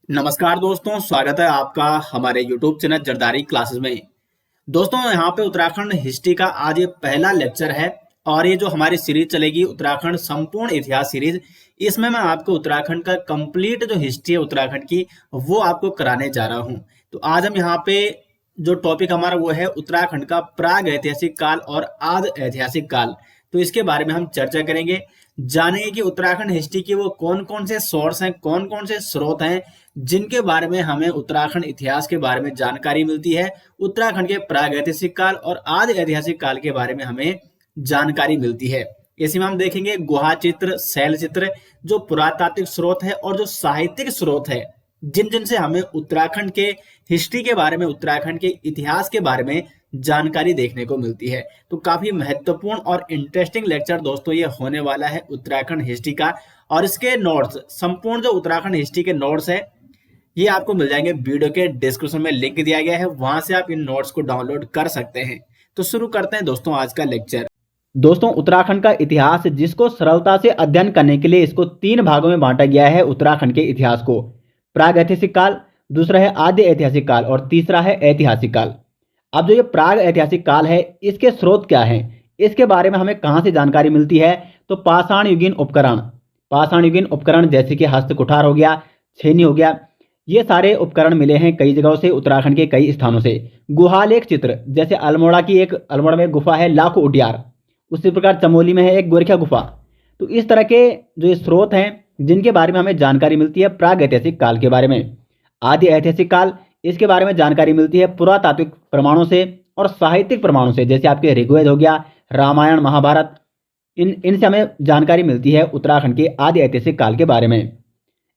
नमस्कार दोस्तों, स्वागत है आपका हमारे YouTube चैनल जरदारी क्लासेस में। दोस्तों, यहाँ पे उत्तराखंड हिस्ट्री का आज ये पहला लेक्चर है और ये जो हमारी सीरीज चलेगी उत्तराखंड संपूर्ण इतिहास सीरीज, इसमें मैं आपको उत्तराखंड का कंप्लीट जो हिस्ट्री है उत्तराखंड की वो आपको कराने जा रहा हूँ। तो आज हम यहाँ पे जो टॉपिक हमारा वो है उत्तराखंड का प्राग ऐतिहासिक काल और आदि ऐतिहासिक काल। तो इसके बारे में हम चर्चा करेंगे, जानेंगे कि उत्तराखंड हिस्ट्री के वो कौन कौन से सोर्स हैं, कौन कौन से स्रोत हैं जिनके बारे में हमें उत्तराखंड इतिहास के बारे में जानकारी मिलती है। उत्तराखंड के प्रागैतिहासिक काल और आदि ऐतिहासिक काल के बारे में हमें जानकारी मिलती है। इसी में हम देखेंगे गुहा चित्र, शैल चित्र, जो पुरातात्विक स्रोत है और जो साहित्यिक स्रोत है जिन जिन से हमें उत्तराखंड के हिस्ट्री के बारे में, उत्तराखंड के इतिहास के बारे में जानकारी देखने को मिलती है। तो काफी महत्वपूर्ण और इंटरेस्टिंग लेक्चर दोस्तों ये होने वाला है उत्तराखंड हिस्ट्री का। और इसके नोट्स, संपूर्ण जो उत्तराखंड हिस्ट्री के नोट्स है, ये आपको मिल जाएंगे वीडियो के डिस्क्रिप्शन में, लिंक दिया गया है, वहां से आप इन नोट्स को डाउनलोड कर सकते हैं। तो शुरू करते हैं दोस्तों आज का लेक्चर। दोस्तों, उत्तराखंड का इतिहास जिसको सरलता से अध्ययन करने के लिए इसको 3 भागों में बांटा गया है। उत्तराखंड के इतिहास को प्राग ऐतिहासिक काल, दूसरा है आद्य ऐतिहासिक काल और तीसरा है ऐतिहासिक काल। अब जो ये प्राग ऐतिहासिक काल है, इसके स्रोत क्या हैं, इसके बारे में हमें कहाँ से जानकारी मिलती है? तो पाषाण युगीन उपकरण, पाषाण युगीन उपकरण जैसे कि हस्त कुठार हो गया, छेनी हो गया, ये सारे उपकरण मिले हैं कई जगहों से, उत्तराखंड के कई स्थानों से। गुहालेख चित्र, जैसे अल्मोड़ा में गुफा है लाखो उडियार, उसी प्रकार चमोली में है एक गोरखिया गुफा। तो इस तरह के जो ये स्रोत हैं जिनके बारे में हमें जानकारी मिलती है प्राग ऐतिहासिक काल के बारे में। आदि ऐतिहासिक काल, इसके बारे में जानकारी मिलती है पुरातात्विक प्रमाणों से और साहित्यिक प्रमाणों से, जैसे आपके ऋग्वेद हो गया, रामायण, महाभारत, इनसे हमें जानकारी मिलती है उत्तराखंड के आदि ऐतिहासिक काल के बारे में।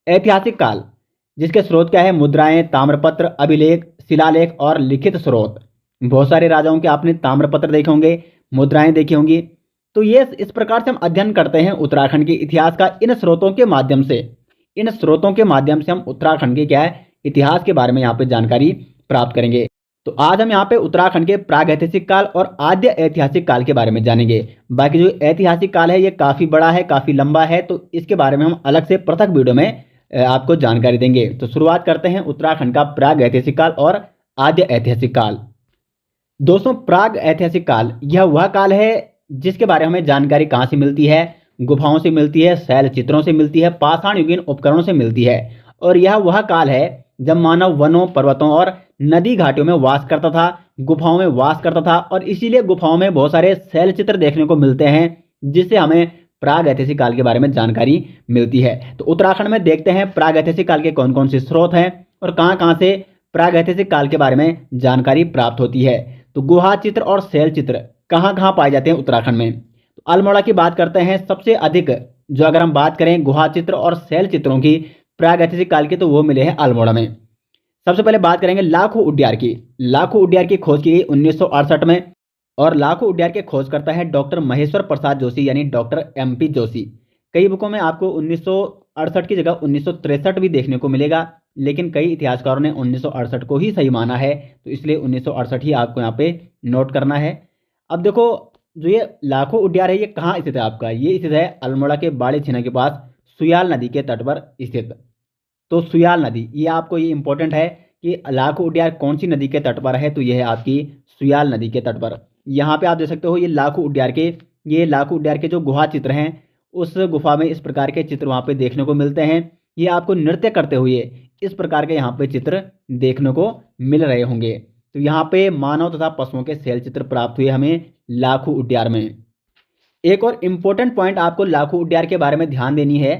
ऐतिहासिक काल, जिसके स्रोत क्या है? मुद्राएं, ताम्रपत्र, अभिलेख, शिलालेख और लिखित स्रोत। बहुत सारे राजाओं के आपने ताम्रपत्र देखे होंगे, मुद्राएं देखी होंगी। तो ये इस प्रकार से हम अध्ययन करते हैं उत्तराखंड के इतिहास का इन स्रोतों के माध्यम से। इन स्रोतों के माध्यम से हम उत्तराखंड के क्या है इतिहास के बारे में यहाँ पे जानकारी प्राप्त करेंगे। तो आज हम यहाँ पे उत्तराखंड के प्राग ऐतिहासिक काल और आद्य ऐतिहासिक काल के बारे में जानेंगे। बाकी जो ऐतिहासिक काल है ये काफी बड़ा है, काफी लंबा है, तो इसके बारे में हम अलग से पृथक वीडियो में आपको जानकारी देंगे। तो शुरुआत करते हैं उत्तराखंड का प्राग ऐतिहासिक काल और आद्य ऐतिहासिक काल। दोस्तों, प्राग ऐतिहासिक काल यह वह काल है जिसके बारे में हमें जानकारी कहाँ से मिलती है? गुफाओं से मिलती है, शैल चित्रों से मिलती है, पाषाण युगीन उपकरणों से मिलती है। और यह वह काल है जब मानव वनों, पर्वतों और नदी घाटियों में वास करता था, गुफाओं में वास करता था, और इसीलिए गुफाओं में बहुत सारे शैल चित्र देखने को मिलते हैं जिससे हमें प्राग ऐतिहासिक काल के बारे में जानकारी मिलती है। तो उत्तराखंड में देखते हैं प्राग ऐतिहासिक काल के कौन कौन से स्रोत हैं और कहाँ कहाँ से प्राग ऐतिहासिक काल के बारे में जानकारी प्राप्त होती है। तो गुहा चित्र और शैल चित्र कहाँ कहाँ पाए जाते हैं उत्तराखंड में? तो अल्मोड़ा की बात करते हैं सबसे अधिक। जो अगर हम बात करें गुहा चित्र और शैल चित्रों की प्राग ऐतिहासिक काल के, तो वो मिले हैं अल्मोड़ा में। सबसे पहले बात करेंगे लाखो उडियार की। लाखो उडियार की खोज की गई 1968 में, और लाखो उडियार के खोज करता है डॉक्टर महेश्वर प्रसाद जोशी यानी डॉक्टर MP जोशी। कई बुकों में आपको 1968 की जगह 1963 भी देखने को मिलेगा, लेकिन कई इतिहासकारों ने 1968 को ही सही माना है, तो इसलिए 1968 ही आपको यहाँ पे नोट करना है। अब देखो, जो ये लाखो उडियार है ये कहाँ स्थित है आपका? ये स्थित है अल्मोड़ा के बाड़ी छीना के पास, सुयाल नदी के तट पर स्थित। तो सुयाल नदी, ये आपको ये इंपॉर्टेंट है कि लाखो उडियार कौन सी नदी के तट पर है? तो ये है आपकी सुयाल नदी के तट पर। यहाँ पे आप देख सकते हो ये लाखो उडियार के जो गुहा चित्र हैं, उस गुफा में इस प्रकार के चित्र वहाँ पे देखने को मिलते हैं। ये आपको नृत्य करते हुए इस प्रकार के यहाँ पे चित्र देखने को मिल रहे होंगे। तो यहाँ पे मानव तथा पशुओं के शैल चित्र प्राप्त हुए हमें लाखो उडियार में। एक और इम्पोर्टेंट पॉइंट आपको लाखो उडियार के बारे में ध्यान देनी है।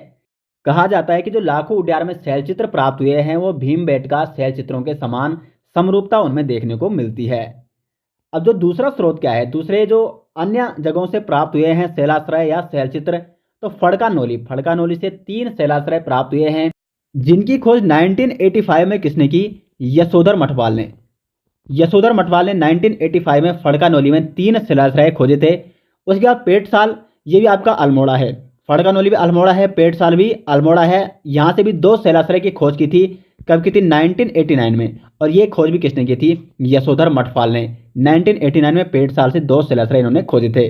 कहा जाता है कि जो लाखो उडियार में शैल चित्र प्राप्त हुए हैं वो भीमबेटका शैल चित्रों के समान समरूपता उनमें देखने को मिलती है। अब जो दूसरा स्रोत क्या है, दूसरे जो अन्य जगहों से प्राप्त हुए हैं शैलाश्रय या शैल चित्र, तो फड़कानोली से 3 शैलाश्रय प्राप्त हुए हैं जिनकी खोज 1985 में किसने की? यशोधर मठवाल ने। यशोधर मठवाल ने 1985 में फड़कानोली में 3 शैलाश्रय खोजे थे। उसके बाद पेटसाल, ये भी आपका अल्मोड़ा है, फड़कानोली भी अल्मोड़ा है, पेटसाल भी अल्मोड़ा है। यहाँ से भी 2 शैलाश्रय की खोज की थी। कब की थी? 1989 में। और ये खोज भी किसने की थी? यशोधर मठपाल ने। 1989 में पेटसाल से 2 शैलाश्रय इन्होंने खोजे थे।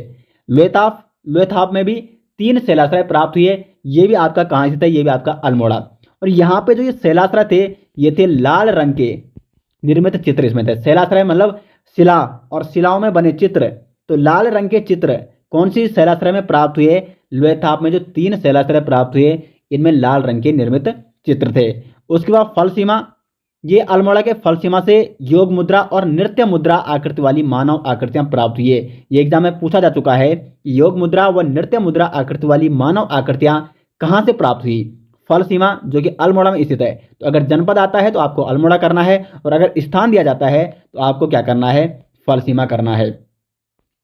लोथाप में भी 3 शैलाश्रय प्राप्त हुए। ये भी आपका कहाँ स्थित है? ये भी आपका अल्मोड़ा। और यहाँ पे जो ये शैलाश्रय थे, ये थे लाल रंग के निर्मित चित्र इसमें थे। शैलाश्रय मतलब शिला और शिलाओं में बने चित्र, तो लाल रंग के चित्र कौन सी शैलाश्रय में प्राप्त हुए? लोयथाप में जो 3 शैलाश्रय प्राप्त हुए, इनमें लाल रंग के निर्मित चित्र थे। उसके बाद फल सीमा, ये अल्मोड़ा के फल सीमा से योग मुद्रा और नृत्य मुद्रा आकृति वाली मानव आकृतियां प्राप्त हुई है। ये एग्जाम में पूछा जा चुका है कि योग मुद्रा व नृत्य मुद्रा आकृति वाली मानव आकृतियां कहाँ से प्राप्त हुई? फल सीमा जो कि अल्मोड़ा में स्थित है। तो अगर जनपद आता है तो आपको अल्मोड़ा करना है, और अगर स्थान दिया जाता है तो आपको क्या करना है? फल सीमा करना है।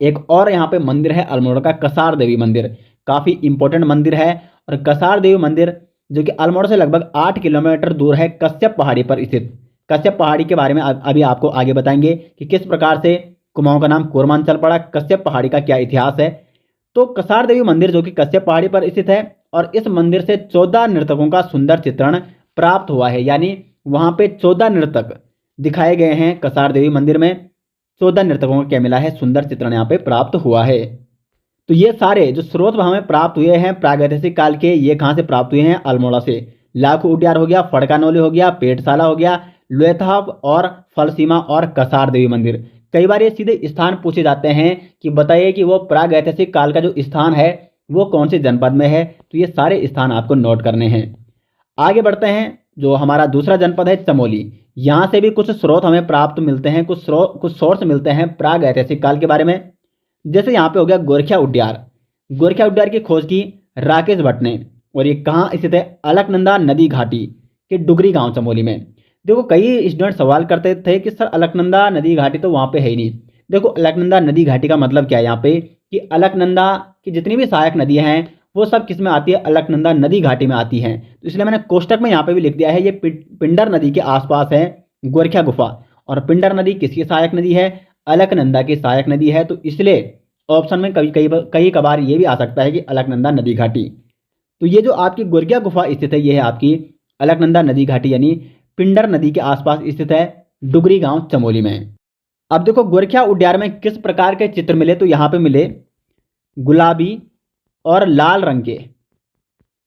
एक और यहाँ पे मंदिर है अल्मोड़ा का, कसार देवी मंदिर, काफी इंपॉर्टेंट मंदिर है। और कसार देवी मंदिर जो कि अल्मोड़ा से लगभग 8 किलोमीटर दूर है, कश्यप पहाड़ी पर स्थित। कश्यप पहाड़ी के बारे में अभी आपको आगे बताएंगे कि किस प्रकार से कुमाऊं का नाम कोरमांचल पड़ा, कश्यप पहाड़ी का क्या इतिहास है। तो कसार देवी मंदिर जो कि कश्यप पहाड़ी पर स्थित है, और इस मंदिर से 14 नर्तकों का सुंदर चित्रण प्राप्त हुआ है। यानी वहां पे 14 नर्तक दिखाए गए हैं कसार देवी मंदिर में। 14 नर्तकों को क्या मिला है? सुंदर चित्रण यहाँ पे प्राप्त हुआ है। तो ये सारे जो स्रोत हमें प्राप्त हुए हैं प्रागैतिहासिक काल के, ये कहाँ से प्राप्त हुए हैं? अल्मोड़ा से। लाखू उड्यार हो गया, फड़कानोली हो गया, पेटशाला हो गया, लोयथाप और फलसीमा और कसार देवी मंदिर। कई बार ये सीधे स्थान पूछे जाते हैं कि बताइए कि वो प्रागैतिहासिक काल का जो स्थान है वो कौन से जनपद में है। तो ये सारे स्थान आपको नोट करने हैं। आगे बढ़ते हैं, जो हमारा दूसरा जनपद है चमोली। यहाँ से भी कुछ स्रोत हमें प्राप्त मिलते हैं, कुछ सोर्स मिलते हैं प्रागैतिहासिक काल के बारे में। जैसे यहाँ पे हो गया गोरखिया उड्यार। गोरखिया उड्यार की खोज की राकेश भट्ट ने, और ये कहाँ स्थित है? अलकनंदा नदी घाटी के डुगरी गांव चमोली में। देखो कई स्टूडेंट सवाल करते थे कि सर अलकनंदा नदी घाटी तो वहाँ पे है ही नहीं। देखो अलकनंदा नदी घाटी का मतलब क्या है यहाँ पे, कि अलकनंदा की जितनी भी सहायक नदियाँ हैं वो सब किस में आती है? अलकनंदा नदी घाटी में आती हैं। तो इसलिए मैंने कोष्टक में यहाँ पे भी लिख दिया है, ये पिंडर नदी के आसपास है गोरखिया गुफा। और पिंडर नदी किसकी सहायक नदी है? अलकनंदा की सहायक नदी है। तो इसलिए ऑप्शन में कई कबार ये भी आ सकता है कि अलकनंदा नदी घाटी। तो ये जो आपकी गोरखिया गुफा स्थित है, ये है आपकी अलकनंदा नदी घाटी, यानी पिंडर नदी के आसपास स्थित है, डुगरी गांव चमोली में। अब देखो गोरखिया उड्यार में किस प्रकार के चित्र मिले, तो यहाँ पे मिले गुलाबी और लाल रंग के,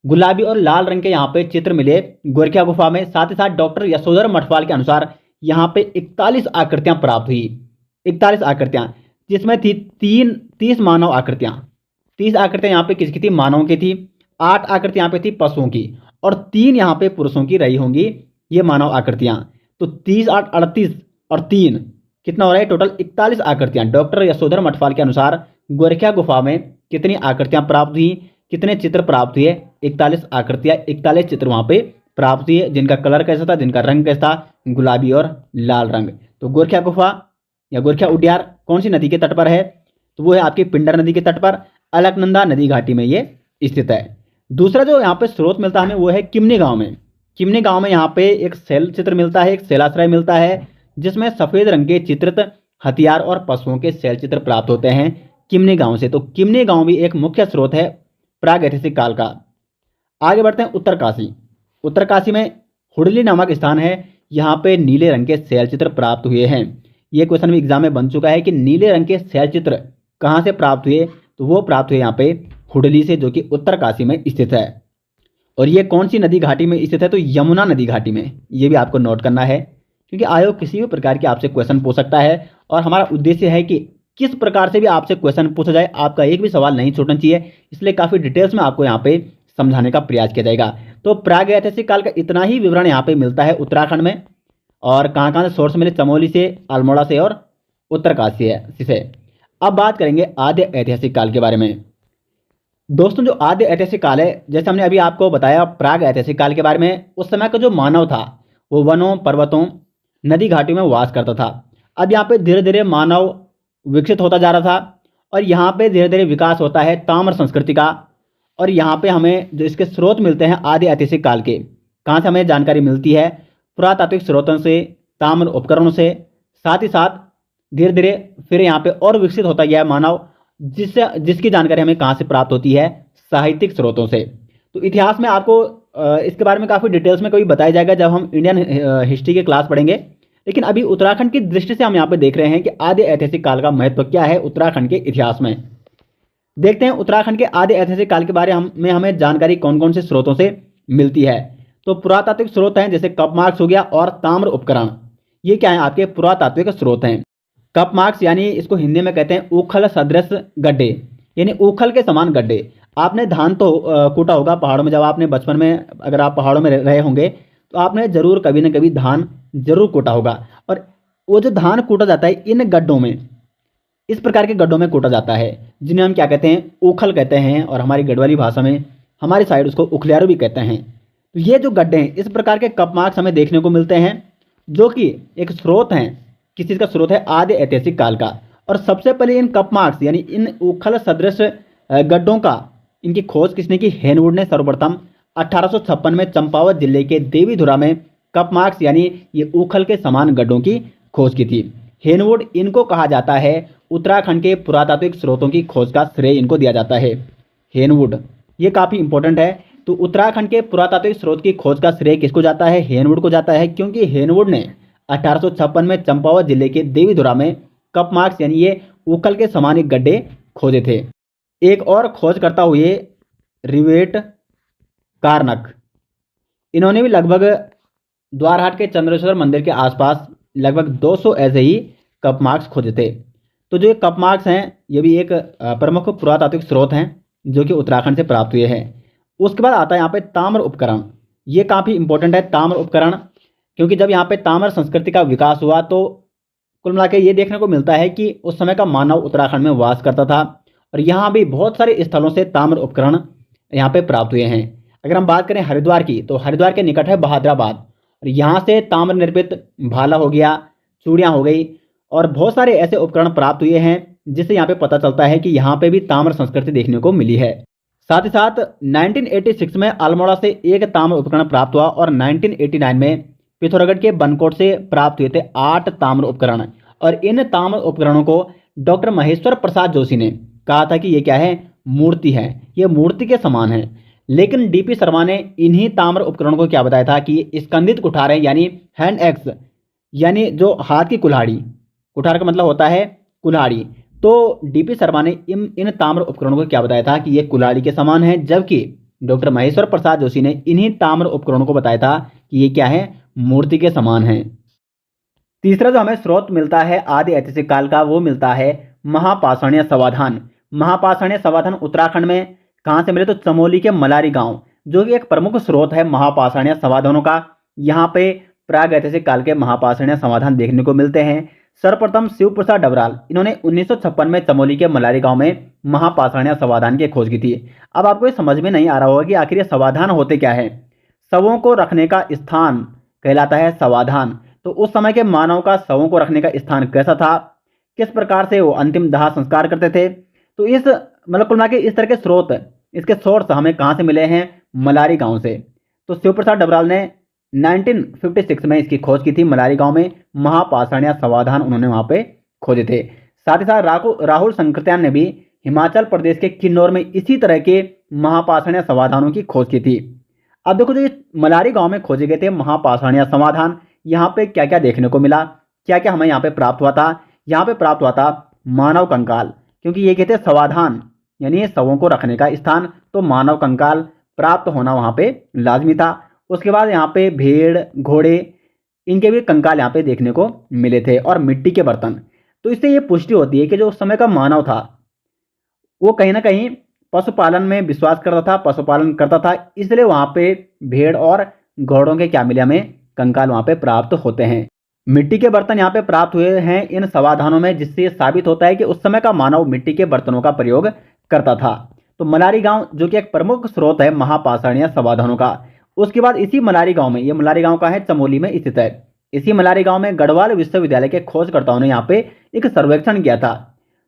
गुलाबी और लाल रंग के यहाँ पे चित्र मिले गोरखिया गुफा में। साथ ही साथ डॉक्टर यशोधर मठवाल के अनुसार यहाँ पे 41 आकृतियां प्राप्त हुई। 41 आकृतियां, जिसमें थी 30 मानव आकृतियां। 30 आकृतियां यहाँ पे किसकी थी? मानवों की थी। 8 आकृति यहाँ पे थी पशुओं की, और 3 यहाँ पे पुरुषों की रही होंगी ये मानव आकृतियां। तो 30, 8, 38 और 3 कितना हो रहा है? टोटल 41 आकृतियां। डॉक्टर यशोधर मठवाल के अनुसार गोरखिया गुफा में कितनी आकृतियां प्राप्त हुई, कितने चित्र प्राप्त हुए? 41 आकृतियां, 41 चित्र वहां पे प्राप्त हुए, जिनका कलर कैसा था, जिनका रंग कैसा था? गुलाबी और लाल रंग। तो गोरखिया गुफा या गोरखिया उड्यार कौन सी नदी के तट पर है? तो वो है आपकी पिंडर नदी के तट पर, अलकनंदा नदी घाटी में ये स्थित है। दूसरा जो यहाँ पे स्रोत मिलता है हमें वो है किमनी गांव में। किमनी गांव में यहाँ पे एक शैल चित्र मिलता है, एक शैलाश्रय मिलता है, जिसमें सफेद रंग के चित्रित हथियार और पशुओं के शैल चित्र प्राप्त होते हैं किमनी गांव से। तो किमनी गांव भी एक मुख्य स्रोत है प्रागैतिहासिक काल का। आगे बढ़ते हैं उत्तरकाशी। उत्तरकाशी में हुडली नामक स्थान है, यहाँ पे नीले रंग के शैल चित्र प्राप्त हुए हैं। ये क्वेश्चन भी एग्जाम में बन चुका है कि नीले रंग के शैल चित्र कहाँ से प्राप्त हुए? तो वो प्राप्त हुए यहाँ पे हुडली से, जो कि उत्तरकाशी में स्थित है। और ये कौन सी नदी घाटी में स्थित है? तो यमुना नदी घाटी में। ये भी आपको नोट करना है, क्योंकि आयोग किसी भी प्रकार के आपसे क्वेश्चन पूछ सकता है, और हमारा उद्देश्य है कि किस प्रकार से भी आपसे क्वेश्चन पूछा जाए, आपका एक भी सवाल नहीं छूटना चाहिए। इसलिए काफ़ी डिटेल्स में आपको यहाँ पे समझाने का प्रयास किया जाएगा। तो प्रागैतिहासिक काल का इतना ही विवरण यहाँ पे मिलता है उत्तराखंड में। और कहाँ कहाँ से सोर्स मिले? चमोली से, अल्मोड़ा से और उत्तरकाशी से। अब बात करेंगे आद्य ऐतिहासिक काल के बारे में। दोस्तों जो आद्य ऐतिहासिक काल है, जैसे हमने अभी आपको बताया प्राग ऐतिहासिक काल के बारे में, उस समय का जो मानव था वो वनों, पर्वतों, नदी घाटियों में वास करता था। अब यहाँ पे धीरे धीरे मानव विकसित होता जा रहा था, और यहाँ पे धीरे धीरे विकास होता है ताम्र संस्कृति का। और यहाँ पे हमें जो इसके स्रोत मिलते हैं आदि ऐतिहासिक काल के, कहाँ से हमें जानकारी मिलती है? पुरातात्विक स्रोतों से, ताम्र उपकरणों से। साथ ही साथ धीरे धीरे फिर यहाँ पे और विकसित होता गया है मानव, जिसकी जानकारी हमें कहाँ से प्राप्त होती है? साहित्यिक स्रोतों से। तो इतिहास में आपको इसके बारे में काफ़ी डिटेल्स में कभी बताया जाएगा जब हम इंडियन हिस्ट्री के क्लास पढ़ेंगे। लेकिन अभी उत्तराखंड की दृष्टि से हम यहाँ पे देख रहे हैं कि आदि ऐतिहासिक काल का महत्व क्या है उत्तराखंड के इतिहास में। देखते हैं उत्तराखंड के आदि ऐतिहासिक काल के बारे में हमें जानकारी कौन कौन से स्रोतों से मिलती है। तो पुरातात्विक स्रोत हैं जैसे कप मार्क्स हो गया और ताम्र उपकरण, ये क्या है आपके पुरातात्विक स्रोत हैं। कप मार्क्स यानी इसको हिंदी में कहते हैं ऊखल सदृश गड्ढे, यानी ऊखल के समान गड्ढे। आपने धान तो कूटा होगा पहाड़ों में, जब आपने बचपन में अगर आप पहाड़ों में रहे होंगे तो आपने जरूर कभी ना कभी धान जरूर कूटा होगा। और वो जो धान कूटा जाता है इन गड्ढों में, इस प्रकार के गड्ढों में कूटा जाता है, जिन्हें हम क्या कहते हैं, ऊखल कहते हैं, और हमारी गढ़वाली भाषा में हमारी साइड उसको उखलियारू भी कहते हैं। तो ये जो गड्ढे हैं, इस प्रकार के कप मार्क्स हमें देखने को मिलते हैं, जो कि एक स्रोत हैं, किस चीज़ का स्रोत है, आदि ऐतिहासिक काल का। और सबसे पहले इन कप मार्क्स यानी इन ऊखल सदृश गड्ढों का इनकी खोज किसने की, हेनवुड ने सर्वप्रथम 1856 में चंपावत जिले के देवीधुरा में कप मार्क्स यानी ये ऊखल के समान गड्ढों की खोज की थी। हेनवुड, इनको कहा जाता है उत्तराखंड के पुरातात्विक स्रोतों की खोज का श्रेय इनको दिया जाता है। हेनवुड, ये काफ़ी इंपॉर्टेंट है। तो उत्तराखंड के पुरातात्विक स्रोत की खोज का श्रेय किसको जाता है, हेनवुड को जाता है, क्योंकि हेनवुड ने 1856 में चंपावत जिले के देवीधुरा में कप मार्क्स यानी ये ऊखल के समान एक गड्ढे खोजे थे। एक और खोज करता हुए रिवेट कारनक, इन्होंने भी लगभग द्वारहाट के चंद्रेश्वर मंदिर के आसपास लगभग 200 ऐसे ही कप मार्क्स खोजे थे। तो जो ये कप मार्क्स हैं ये भी एक प्रमुख पुरातात्विक स्रोत हैं जो कि उत्तराखंड से प्राप्त हुए हैं। उसके बाद आता है यहाँ पे ताम्र उपकरण, ये काफ़ी इंपॉर्टेंट है ताम्र उपकरण, क्योंकि जब यहाँ पे ताम्र संस्कृति का विकास हुआ तो कुल मिला के ये देखने को मिलता है कि उस समय का मानव उत्तराखंड में वास करता था, और यहाँ भी बहुत सारे स्थलों से ताम्र उपकरण यहाँ पे प्राप्त हुए हैं। अगर हम बात करें हरिद्वार की, तो हरिद्वार के निकट है बहादुराबाद, और यहाँ से ताम्र निर्मित भाला हो गया, चूड़ियाँ हो गई, और बहुत सारे ऐसे उपकरण प्राप्त हुए हैं जिससे यहाँ पे पता चलता है कि यहाँ पे भी ताम्र संस्कृति देखने को मिली है। साथ ही साथ 1986 में अल्मोड़ा से एक ताम्र उपकरण प्राप्त हुआ, और 1989 में पिथौरागढ़ के बनकोट से प्राप्त हुए थे 8 ताम्र उपकरण। और इन ताम्र उपकरणों को डॉक्टर महेश्वर प्रसाद जोशी ने कहा था कि ये क्या है, मूर्ति है, ये मूर्ति के समान है। लेकिन डीपी शर्मा ने इन्हीं ताम्र उपकरणों को क्या बताया था कि ये स्कंदित कुठार है, यानी हैंड एक्स, यानी जो हाथ की कुल्हाड़ी, कुठार का मतलब होता है कुल्हाड़ी। तो डीपी शर्मा ने इन ताम्र उपकरणों को क्या बताया था कि ये कुल्हाड़ी के समान है, जबकि डॉक्टर महेश्वर प्रसाद जोशी ने इन्हीं ताम्र उपकरणों को बताया था कि ये क्या है, मूर्ति के समान है। तीसरा जो हमें स्रोत मिलता है आदि ऐतिहासिक काल का, वो मिलता है महापाषाणीय समाधान। महापाषाणीय समाधान उत्तराखंड में कहाँ से मिले, तो चमोली के मलारी गांव, जो कि एक प्रमुख स्रोत है महापाषाणीय समाधानों का। यहाँ पे प्राग ऐतिहासिक काल के महापाषाणीय समाधान देखने को मिलते हैं। सर्वप्रथम शिव प्रसाद डबराल, इन्होंने 1956 में चमोली के मलारी गांव में महापाषाणीय समाधान की खोज की थी। अब आपको ये समझ में नहीं आ रहा होगा कि आखिर ये समाधान होते क्या है। शवों को रखने का स्थान कहलाता है समाधान। तो उस समय के मानव का शवों को रखने का स्थान कैसा था, किस प्रकार से वो अंतिम दाह संस्कार करते थे, तो इस मतलब कुल मिला के इस तरह के स्रोत, इसके सोर्स हमें कहाँ से मिले हैं, मलारी गांव से। तो शिव प्रसाद डबराल ने 1956 में इसकी खोज की थी, मलारी गांव में महापाषाणीय समाधान उन्होंने वहाँ पे खोजे थे। साथ ही साथ राहुल संकृत्यान ने भी हिमाचल प्रदेश के किन्नौर में इसी तरह के महापाषाणीय समाधानों की खोज की थी। अब देखो, जो ये मलारी गांव में खोजे गए थे महापाषाणीय समाधान, यहाँ पे क्या क्या देखने को मिला, क्या क्या हमें यहाँ पे प्राप्त हुआ था। यहाँ पे प्राप्त हुआ था मानव कंकाल, क्योंकि ये कहते हैं समाधान यानी शवों को रखने का स्थान, तो मानव कंकाल प्राप्त होना वहाँ पे लाजमी था। उसके बाद यहाँ पे भेड़, घोड़े, इनके भी कंकाल यहाँ पे देखने को मिले थे, और मिट्टी के बर्तन। तो इससे ये पुष्टि होती है कि जो उस समय का मानव था वो कहीं ना कहीं पशुपालन में विश्वास करता था, पशुपालन करता था, इसलिए वहाँ पे भेड़ और घोड़ों के क्या मिले, हमें कंकाल वहाँ पे प्राप्त होते हैं। मिट्टी के बर्तन यहाँ पे प्राप्त हुए हैं इन समाधानों में, जिससे साबित होता है कि उस समय का मानव मिट्टी के बर्तनों का प्रयोग करता था। तो मलारी गांव जो कि एक प्रमुख स्रोत है महापाषाणीय समाधानों का। उसके बाद इसी मलारी गांव में, ये मलारी गांव का है, चमोली में स्थित है, इसी मलारी गांव में गढ़वाल विश्वविद्यालय के खोजकर्ताओं ने यहाँ पे एक सर्वेक्षण किया था।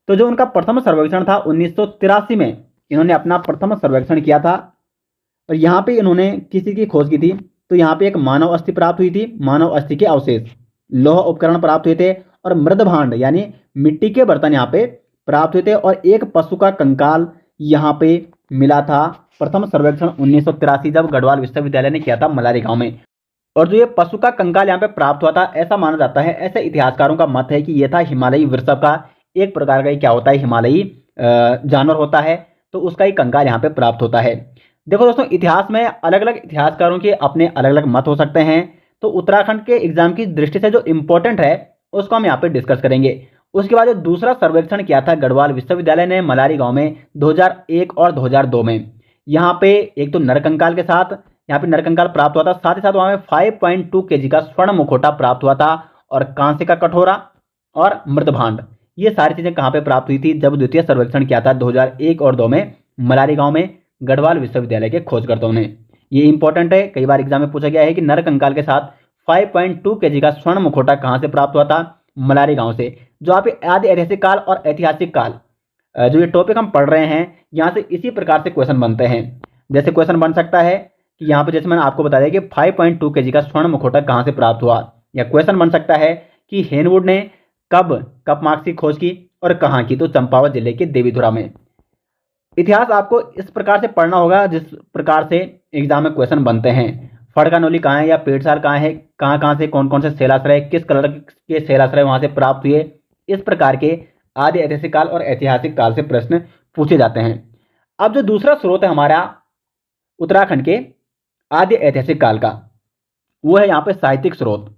तो जो उनका प्रथम सर्वेक्षण था 1983 में, इन्होंने अपना प्रथम सर्वेक्षण किया था, और यहाँ पे इन्होंने किसी की खोज की थी। तो यहाँ पे एक मानव अस्थि प्राप्त हुई थी, मानव अस्थि के अवशेष, लोह उपकरण प्राप्त हुए थे, और मृद भांड यानी मिट्टी के बर्तन यहाँ पे प्राप्त हुए थे, और एक पशु का कंकाल यहाँ पे मिला था। प्रथम सर्वेक्षण 1983 जब गढ़वाल विश्वविद्यालय ने किया था मलारी गांव में। और जो ये पशु का कंकाल यहाँ पे प्राप्त हुआ था, ऐसा माना जाता है, ऐसे इतिहासकारों का मत है कि ये था हिमालयी वृषभ का एक प्रकार का, क्या होता है, हिमालयी जानवर होता है, तो उसका ही कंकाल यहाँ पे प्राप्त होता है। देखो दोस्तों, इतिहास में अलग अलग इतिहासकारों के अपने अलग अलग मत हो सकते हैं। तो उत्तराखंड के एग्जाम की दृष्टि से जो इम्पोर्टेंट है उसको हम यहाँ पे डिस्कस करेंगे। उसके बाद जो दूसरा सर्वेक्षण किया था गढ़वाल विश्वविद्यालय ने मलारी गांव में 2001 और 2002 में, यहाँ पे एक तो नरकंकाल के साथ यहाँ पे नरकंकाल प्राप्त हुआ था, साथ ही साथ वहाँ में 5.2 kg का स्वर्ण मुखौटा प्राप्त हुआ था, और कांस्य का कटोरा और मृदभांड, ये सारी चीजें कहाँ पे प्राप्त हुई थी? जब द्वितीय सर्वेक्षण किया था 2001 और 2 में मलारी गांव में गढ़वाल विश्वविद्यालय के खोजकर्ताओं ने। ये इंपॉर्टेंट है, कई बार एग्जाम में पूछा गया है कि नरकंकाल के साथ 5.2 kg का स्वर्ण मुखौटा कहाँ से प्राप्त हुआ था? मलारी गांव से। जो आप आदि ऐतिहासिक काल और ऐतिहासिक काल जो ये टॉपिक हम पढ़ रहे हैं, यहाँ से इसी प्रकार से क्वेश्चन बनते हैं। जैसे क्वेश्चन बन सकता है कि यहाँ पे जैसे मैंने आपको बताया कि 5.2 kg का स्वर्ण मुखौटा कहाँ से प्राप्त हुआ, या क्वेश्चन बन सकता है कि हेनवुड ने कब कपमार्क की खोज की और कहाँ की? तो चंपावत जिले के देवीधुरा में। इतिहास आपको इस प्रकार से पढ़ना होगा जिस प्रकार से एग्जाम में क्वेश्चन बनते हैं। फड़कानोली कहाँ है या पेटसार कहाँ है, कहाँ कहाँ से कौन कौन से शैलाश्रय, किस कलर के शैलाश्रय वहां से प्राप्त हुए, इस प्रकार के आदि ऐतिहासिक काल और ऐतिहासिक काल से प्रश्न पूछे जाते हैं। अब जो दूसरा स्रोत है हमारा उत्तराखंड के आदि ऐतिहासिक काल का, वो है यहाँ पे साहित्यिक स्रोत।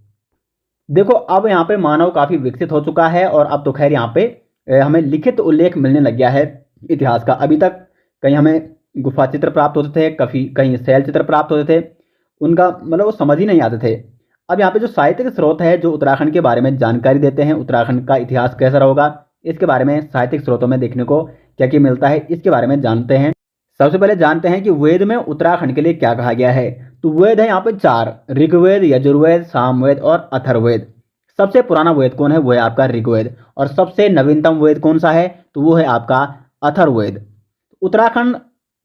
देखो, अब यहाँ पे मानव काफी विकसित हो चुका है, और अब तो खैर यहाँ पे हमें लिखित उल्लेख मिलने लग गया है इतिहास का। अभी तक कहीं हमें गुफा चित्र प्राप्त होते थे, कहीं शैल चित्र प्राप्त होते थे, उनका मतलब वो समझ ही नहीं आते थे। अब यहाँ पे जो साहित्यिक स्रोत है जो उत्तराखंड के बारे में जानकारी देते हैं, उत्तराखंड का इतिहास कैसा रहोगा, इसके बारे में साहित्यिक स्रोतों में देखने को क्या क्या मिलता है, इसके बारे में जानते हैं। सबसे पहले जानते हैं कि वेद में उत्तराखंड के लिए क्या कहा गया है। तो वेद है यहाँ पे 4, ऋग्वेद, यजुर्वेद, सामवेद और अथर्ववेद। सबसे पुराना वेद कौन है? वो है आपका ऋग्वेद। और सबसे नवीनतम वेद कौन सा है? तो वो है आपका अथर्ववेद। उत्तराखंड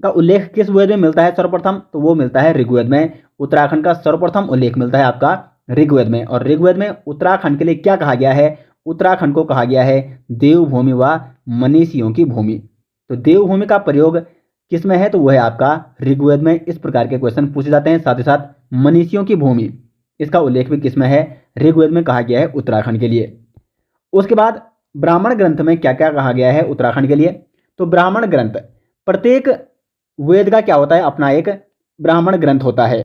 का उल्लेख किस वेद में मिलता है सर्वप्रथम? तो वो मिलता है ऋग्वेद में। उत्तराखंड का सर्वप्रथम उल्लेख मिलता है आपका ऋग्वेद में। और ऋग्वेद में उत्तराखंड के लिए क्या कहा गया है? उत्तराखंड को कहा गया है देवभूमि व मनीषियों की भूमि। तो देवभूमि का प्रयोग किसमें है? तो वह है आपका ऋग्वेद में। इस प्रकार के क्वेश्चन पूछे जाते हैं। साथ ही साथ मनीषियों की भूमि, इसका उल्लेख भी किसमें है? ऋग्वेद में कहा गया है उत्तराखंड के लिए। उसके बाद ब्राह्मण ग्रंथ में क्या क्या कहा गया है उत्तराखंड के लिए? तो ब्राह्मण ग्रंथ, प्रत्येक वेद का क्या होता है? अपना एक ब्राह्मण ग्रंथ होता है।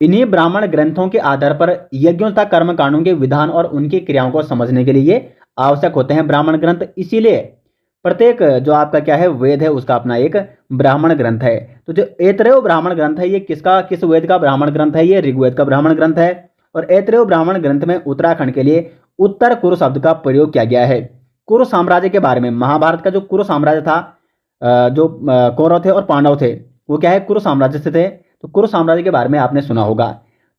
इन्हीं ब्राह्मण ग्रंथों के आधार पर यज्ञों तथा कर्म कांडों के विधान और उनकी क्रियाओं को समझने के लिए आवश्यक होते हैं ब्राह्मण ग्रंथ। इसीलिए प्रत्येक जो आपका क्या है वेद है उसका अपना एक ब्राह्मण ग्रंथ है। तो जो ऐतरेय ब्राह्मण ग्रंथ है, ये किस वेद का ब्राह्मण ग्रंथ है? ये ऋग्वेद का ब्राह्मण ग्रंथ है। और ऐतरेय ब्राह्मण ग्रंथ में उत्तराखंड के लिए उत्तर कुरु शब्द का प्रयोग किया गया है। कुरु साम्राज्य के बारे में, महाभारत का जो कुरु साम्राज्य था, जो कौरव थे और पांडव थे, वो क्या है? कुरु साम्राज्य से थे। तो कुरु साम्राज्य के बारे में आपने सुना होगा।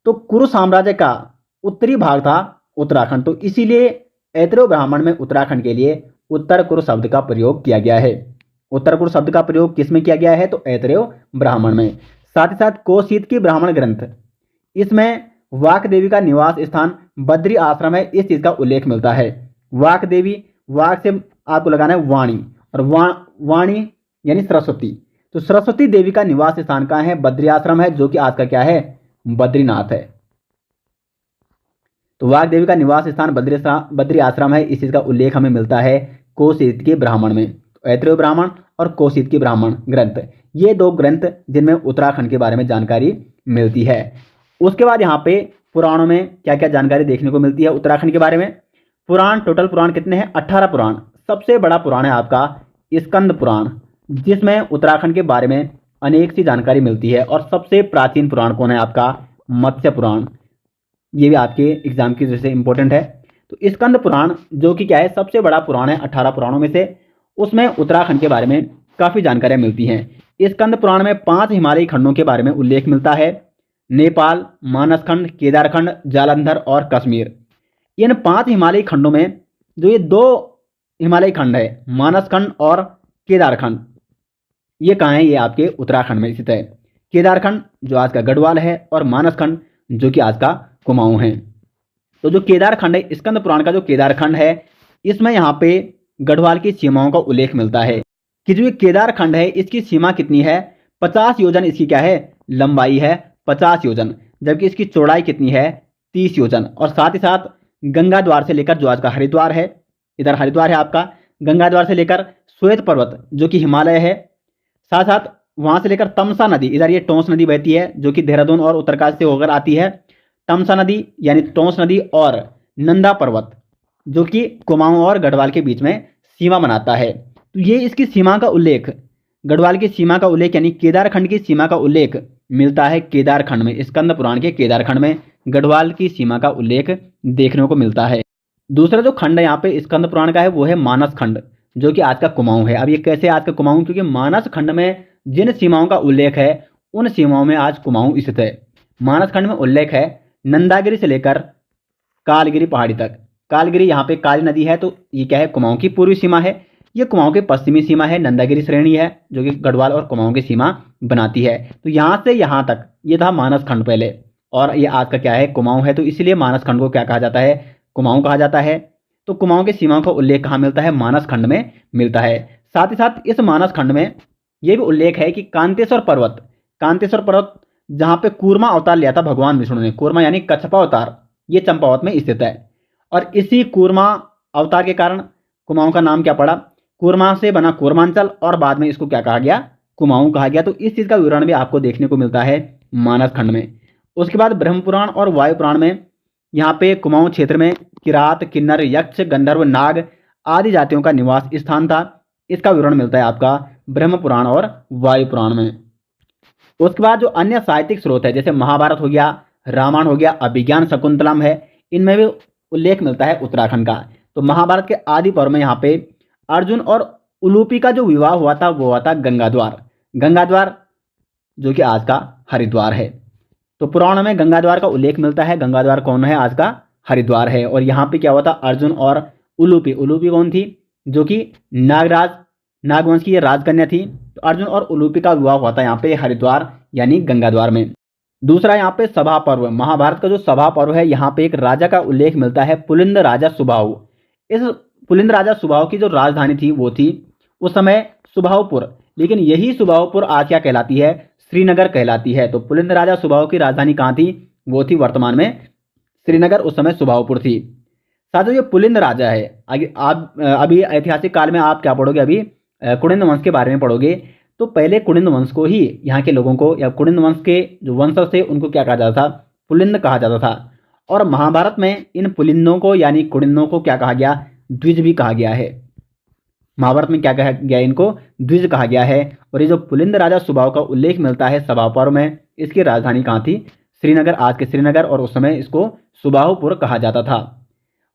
तो कुरु साम्राज्य का उत्तरी भाग था उत्तराखंड। तो इसीलिए ऐतरेय ब्राह्मण में उत्तराखंड के लिए उत्तर कुरु शब्द का प्रयोग किया गया है। उत्तर कुरु शब्द का प्रयोग किसमें किया गया है? तो ऐतरेय ब्राह्मण में। साथ ही साथ कौशिक की ब्राह्मण ग्रंथ, इसमें वाक देवी का निवास स्थान बद्री आश्रम है, इस चीज का उल्लेख मिलता है। वाक देवी, वाक से आपको लगाना है वाणी, और वाणी यानी सरस्वती। तो सरस्वती देवी का निवास स्थान कहाँ है? बद्री आश्रम है, जो कि आज का क्या है? बद्रीनाथ है। तो वाक देवी का निवास स्थान बद्री आश्रम है, इस चीज का उल्लेख हमें मिलता है कौशिक के ब्राह्मण में। तो ऐतरेय ब्राह्मण और कौशिक की ब्राह्मण ग्रंथ, ये दो ग्रंथ जिनमें उत्तराखंड के बारे में जानकारी मिलती है। उसके बाद यहाँ पे पुराणों में क्या क्या जानकारी देखने को मिलती है उत्तराखंड के बारे में? पुराण, टोटल पुराण कितने हैं? 18 पुराण। सबसे बड़ा पुराण है आपका स्कंद पुराण, जिसमें उत्तराखंड के बारे में अनेक सी जानकारी मिलती है। और सबसे प्राचीन पुराण कौन है? आपका मत्स्य पुराण। ये भी आपके एग्जाम की वजह से इंपॉर्टेंट है। तो स्कंद पुराण जो कि क्या है? सबसे बड़ा पुराण है 18 पुराणों में से। उसमें उत्तराखंड के बारे में काफी जानकारियां मिलती हैं। स्कंद पुराण में 5 हिमालयी खंडों के बारे में उल्लेख मिलता है। नेपाल, मानसखंड, केदारखंड, जालंधर और कश्मीर। इन 5 हिमालयी खंडों में जो ये 2 हिमालयी खंड है, मानसखंड और केदारखंड, ये कहाँ है? ये आपके उत्तराखंड में स्थित है। केदारखंड जो आज का गढ़वाल है, और मानसखंड जो कि आज का कुमाऊं है। तो जो केदारखंड है, स्कंद पुराण का जो केदारखंड है, इसमें यहाँ पे गढ़वाल की सीमाओं का उल्लेख मिलता है कि जो ये केदारखंड है इसकी सीमा कितनी है? 50 योजन इसकी क्या है? लंबाई है 50 योजन, जबकि इसकी चौड़ाई कितनी है? 30 योजन। और साथ ही साथ गंगा द्वार से लेकर जो आज का हरिद्वार है, इधर हरिद्वार है आपका, गंगा द्वार से लेकर श्वेत पर्वत जो कि हिमालय है, साथ साथ वहां से लेकर तमसा नदी, इधर ये टोंस नदी बहती है जो कि देहरादून और उत्तरकाशी से होकर आती है। तमसा नदी यानी टोंस नदी और नंदा पर्वत जो कि कुमाऊं और गढ़वाल के बीच में सीमा बनाता है। तो ये इसकी सीमा का उल्लेख, गढ़वाल की सीमा का उल्लेख यानी केदारखंड की सीमा का उल्लेख मिलता है केदारखंड में। स्कंद पुराण के केदारखंड में गढ़वाल की सीमा का उल्लेख देखने को मिलता है। दूसरा जो खंड है यहाँ पे स्कंद पुराण का है वो है मानस खंड जो कि आज का कुमाऊं है। अब ये कैसे आज का कुमाऊं, क्योंकि मानस खंड में जिन सीमाओं का उल्लेख है उन सीमाओं में आज कुमाऊं स्थित है। मानस खंड में उल्लेख है नंदागिरी से लेकर कालगिरी पहाड़ी तक। कालगिरी यहाँ पे काली नदी है तो ये क्या है, कुमाऊं की पूर्वी सीमा है। ये कुमाऊं की पश्चिमी सीमा है, नंदागिरी श्रेणी है जो कि गढ़वाल और कुमाऊं की सीमा बनाती है। तो यहाँ से यहाँ तक ये था मानस खंड पहले, और ये आज का क्या है, कुमाऊं है। तो इसलिए मानस खंड को क्या कहा जाता है, कुमाऊं कहा जाता है। तो कुमाऊं की सीमाओं का उल्लेख कहाँ मिलता है, मानस खंड में मिलता है। साथ ही साथ इस मानस खंड में यह भी उल्लेख है कि कांतेश्वर पर्वत जहाँ पे कूर्मा अवतार लिया था भगवान विष्णु ने, कूर्मा यानी कच्छपा अवतार, ये चंपावत में स्थित है। और इसी कूर्मा अवतार के कारण कुमाऊं का नाम क्या पड़ा, कूर्मा से बना कूर्मांचल और बाद में इसको क्या कहा गया, कुमाऊं कहा गया। तो इस चीज़ का विवरण भी आपको देखने को मिलता है मानस खंड में। उसके बाद ब्रह्म पुराण और वायु पुराण में यहाँ पे कुमाऊं क्षेत्र में किरात, किन्नर, यक्ष, गंधर्व, नाग आदि जातियों का निवास स्थान था। इसका विवरण मिलता है आपका ब्रह्म पुराण और वायु पुराण में। उसके बाद जो अन्य साहित्यिक स्रोत है जैसे महाभारत हो गया, रामायण हो गया, अभिज्ञान शकुंतलम है, इनमें भी उल्लेख मिलता है उत्तराखंड का। तो महाभारत के आदि पर्व में यहाँ पे अर्जुन और उलूपी का जो विवाह हुआ था वो हुआ था गंगाद्वार जो कि आज का हरिद्वार है। तो पुराण में गंगाद्वार का उल्लेख मिलता है। गंगाद्वार कौन है, आज का हरिद्वार है। और यहाँ पे क्या हुआ था, अर्जुन और उलूपी कौन थी, जो कि नागवंश की ये राजकन्या थी। तो अर्जुन और उलूपी का विवाह हुआ था यहाँ पे हरिद्वार यानी गंगाद्वार में। दूसरा यहाँ पे सभा पर्व, महाभारत का जो सभा पर्व है यहाँ पे एक राजा का उल्लेख मिलता है, पुलिंद राजा सुबाहु। इस पुलिंद राजा सुबाहु की जो राजधानी थी वो थी उस समय सुबाहुपुर, लेकिन यही सुबाहुपुर आज क्या कहलाती है, श्रीनगर कहलाती है। तो पुलिंद राजा सुबाहु की राजधानी कहाँ थी, वो थी वर्तमान में श्रीनगर, उस समय सुबाहुपुर थी। साथ ही ये पुलिंद राजा है, आगे आप अभी ऐतिहासिक काल में आप क्या पढ़ोगे, अभी कुड़िंद वंश के बारे में पढ़ोगे। तो पहले कुड़िंद वंश को ही यहाँ के लोगों को या कुड़िंद वंश के जो वंशज थे उनको क्या कहा जाता था, पुलिंद कहा जाता था। और महाभारत में इन पुलिंदों को यानी कुड़िंदों को क्या कहा गया, द्विज भी कहा गया है। महाभारत में क्या कहा गया, इनको द्विज कहा गया है। और ये जो पुलिंद राजा सुबाहु का उल्लेख मिलता है सभा पर्व में, इसकी राजधानी कहाँ थी, श्रीनगर, आज के श्रीनगर, और उस समय इसको सुबाहुपुर कहा जाता था।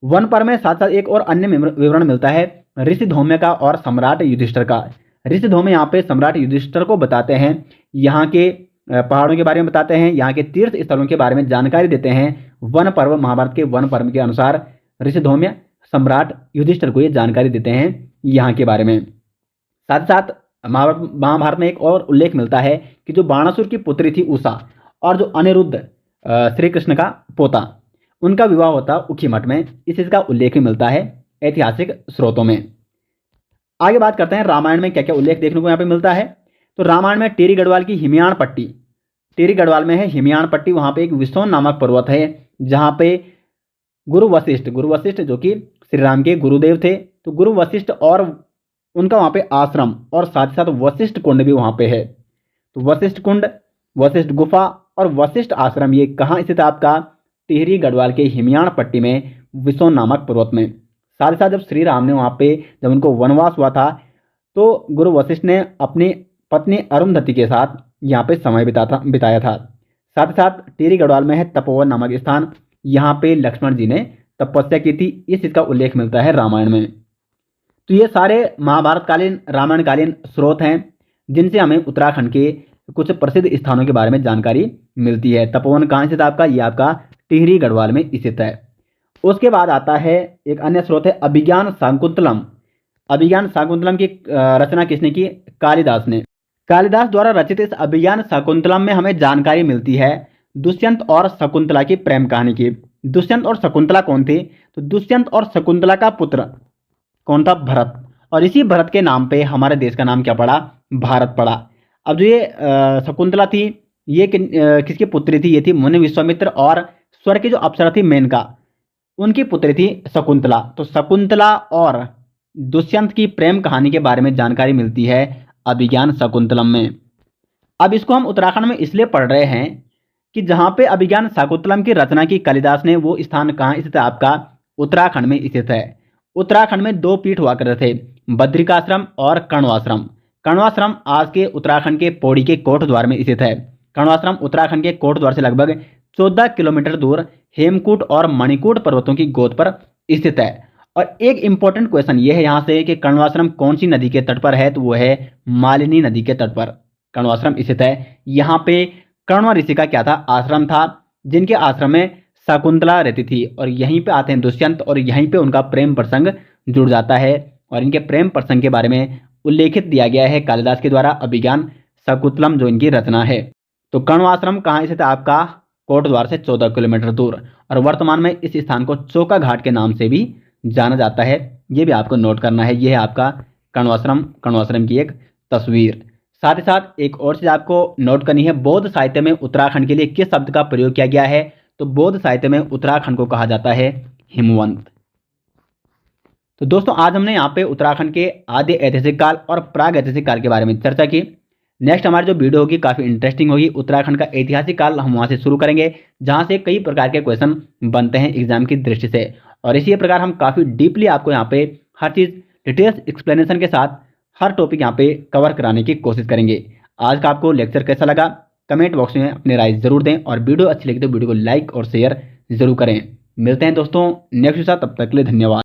वन पर्व में साथ साथ एक और अन्य विवरण मिलता है ऋषिधौम्य का और सम्राट युधिष्ठिर का। ऋषिधौम्य यहाँ पे सम्राट युधिष्ठिर को बताते हैं, यहाँ के पहाड़ों के बारे में बताते हैं, यहाँ के तीर्थ स्थलों के बारे में जानकारी देते हैं। वन पर्व, महाभारत के वन पर्व के अनुसार ऋषिधौम्य सम्राट युधिष्ठिर को ये जानकारी देते हैं यहाँ के बारे में। साथ साथ महाभारत में एक और उल्लेख मिलता है कि जो बाणासुर की पुत्री थी उषा और जो अनिरुद्ध श्री कृष्ण का पोता, उनका विवाह होता उखीमठ में। इस चीज का उल्लेख भी मिलता है ऐतिहासिक स्रोतों में। आगे बात करते हैं रामायण में क्या क्या उल्लेख देखने को यहाँ पे मिलता है। तो रामायण में टेरी गढ़वाल की हिमयाण पट्टी, टेरी गढ़वाल में है हिमयाण पट्टी, वहाँ पे एक विसोन नामक पर्वत है जहाँ पे गुरु वशिष्ठ जो कि श्री राम के गुरुदेव थे, तो गुरु वशिष्ठ और उनका वहाँ पे आश्रम और साथ ही साथ वशिष्ठ कुंड भी वहाँ पे है। तो वशिष्ठ कुंड, वशिष्ठ गुफा और वशिष्ठ आश्रम ये कहाँ स्थित है, आपका टिहरी गढ़वाल के हिमयाण पट्टी में विसोन नामक पर्वत में। साथ ही साथ जब श्री राम ने वहाँ पे जब उनको वनवास हुआ था तो गुरु वशिष्ठ ने अपनी पत्नी अरुंधति के साथ यहाँ पे समय बिताया था। साथ ही साथ टिहरी गढ़वाल में है तपोवन नामक स्थान, यहाँ पे लक्ष्मण जी ने तपस्या की थी। इस चीज का उल्लेख मिलता है रामायण में। तो ये सारे महाभारत कालीन रामायण कालीन स्रोत हैं जिनसे हमें उत्तराखंड के कुछ प्रसिद्ध स्थानों के बारे में जानकारी मिलती है। तपोवन कहाँ स्थित आपका, ये आपका टिहरी गढ़वाल में स्थित है। उसके बाद आता है एक अन्य स्रोत है अभिज्ञान शाकुंतलम। अभिज्ञान शाकुंतलम की रचना किसने की, कालिदास ने। कालिदास द्वारा रचित इस अभिज्ञान शाकुंतलम में हमें जानकारी मिलती है दुष्यंत और शकुंतला की प्रेम कहानी की। दुष्यंत और शकुंतला कौन थे, तो दुष्यंत और शकुंतला का पुत्र कौन था, भरत। और इसी भरत के नाम पे हमारे देश का नाम क्या पड़ा, भारत पड़ा। अब जो ये शकुंतला थी ये किसकी पुत्री थी, ये थी मुनि विश्वामित्र और स्वर्ग की जो अप्सरा थी मेनका, उनकी पुत्री थी शकुंतला। तो शकुंतला और दुष्यंत की प्रेम कहानी के बारे में जानकारी मिलती है अभिज्ञान शाकुंतलम में। अब इसको हम उत्तराखंड में इसलिए पढ़ रहे हैं कि जहां पे अभिज्ञान शाकुंतलम की रचना की कालिदास ने, वो स्थान कहाँ स्थित है आपका, उत्तराखंड में स्थित है। उत्तराखंड में दो पीठ हुआ करते थे, बद्रिकाश्रम और कण्वाश्रम। कण्वाश्रम आज के उत्तराखंड के पौड़ी के कोटद्वार में स्थित है। कण्वाश्रम उत्तराखंड के कोटद्वार से लगभग 14 किलोमीटर दूर हेमकूट और मणिकूट पर्वतों की गोद पर स्थित है। और एक इंपॉर्टेंट क्वेश्चन ये है यहाँ से कि कण्वाश्रम कौन सी नदी के तट पर है, तो वो है मालिनी नदी के तट पर कण्वाश्रम स्थित है। यहाँ पे कण्व ऋषि का क्या था, आश्रम था, जिनके आश्रम में शकुंतला रहती थी और यहीं पे आते हैं दुष्यंत और यहीं पे उनका प्रेम प्रसंग जुड़ जाता है। और इनके प्रेम प्रसंग के बारे में उल्लेखित दिया गया है कालिदास के द्वारा अभिज्ञान शाकुंतलम जो इनकी रचना है। तो कण्व आश्रम कहाँ स्थित है आपका, कोटद्वार से 14 किलोमीटर दूर। और वर्तमान में इस स्थान को चोका घाट के नाम से भी जाना जाता है। ये भी आपको नोट करना है। ये है आपका कण्वाश्रम, कण्वाश्रम की एक तस्वीर। साथ ही साथ एक और चीज आपको नोट करनी है, बौद्ध साहित्य में उत्तराखंड के लिए किस शब्द का प्रयोग किया गया है, तो बौद्ध साहित्य में उत्तराखंड को कहा जाता है हिमवंत। तो दोस्तों आज हमने यहाँ पे उत्तराखंड के आदि ऐतिहासिक काल और प्राग ऐतिहासिक काल के बारे में चर्चा की। नेक्स्ट हमारी जो वीडियो होगी काफ़ी इंटरेस्टिंग होगी। उत्तराखंड का ऐतिहासिक काल हम वहाँ से शुरू करेंगे, जहाँ से कई प्रकार के क्वेश्चन बनते हैं एग्जाम की दृष्टि से। और इसी प्रकार हम काफ़ी डीपली आपको यहाँ पे हर चीज़ डिटेल्स एक्सप्लेनेशन के साथ हर टॉपिक यहाँ पे कवर कराने की कोशिश करेंगे। आज का आपको लेक्चर कैसा लगा कमेंट बॉक्स में अपनी राय जरूर दें, और वीडियो अच्छी लगी तो वीडियो को लाइक और शेयर जरूर करें। मिलते हैं दोस्तों नेक्स्ट के साथ, तब तक के लिए धन्यवाद।